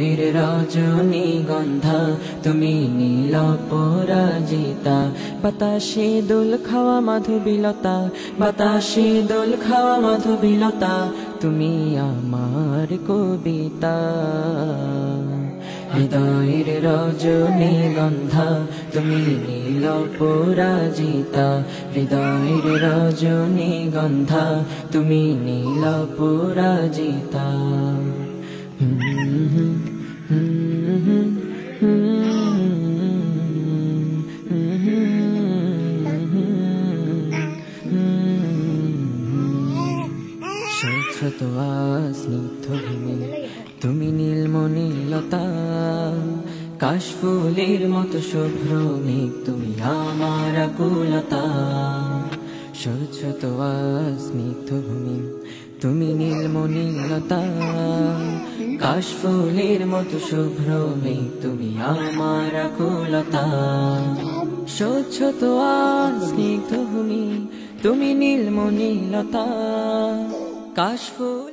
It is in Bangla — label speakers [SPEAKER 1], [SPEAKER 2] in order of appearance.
[SPEAKER 1] হৃদয়ের রজনীগন্ধা তুমি নীল পরাজিতা বাতাসে দোল খাওয়া মাধবীলতা বাতাসে দোল খাওয়া মাধবীলতা তুমি আমার কবিতা হৃদয়ের রজনীগন্ধা তুমি নীল পরাজিতা হৃদয়ের রজনীগন্ধা তুমি নীল পরাজিতা স্বচ্ছতা স্নিগ্ধ ভূমি তুমি নীলমণিলতা কাশফুলের মতো শুভ্র মেঘ তুমি আমার আকুলতা স্বচ্ছতা স্নিগ্ধ ভূমি তুমি নীলমণিলতা কাশফুলের মতো শুভ্র মেঘ তুমি আমার আকুলতা স্বচ্ছতা স্নিগ্ধ ভূমি তুমি নীলমণিলতা কাশফুল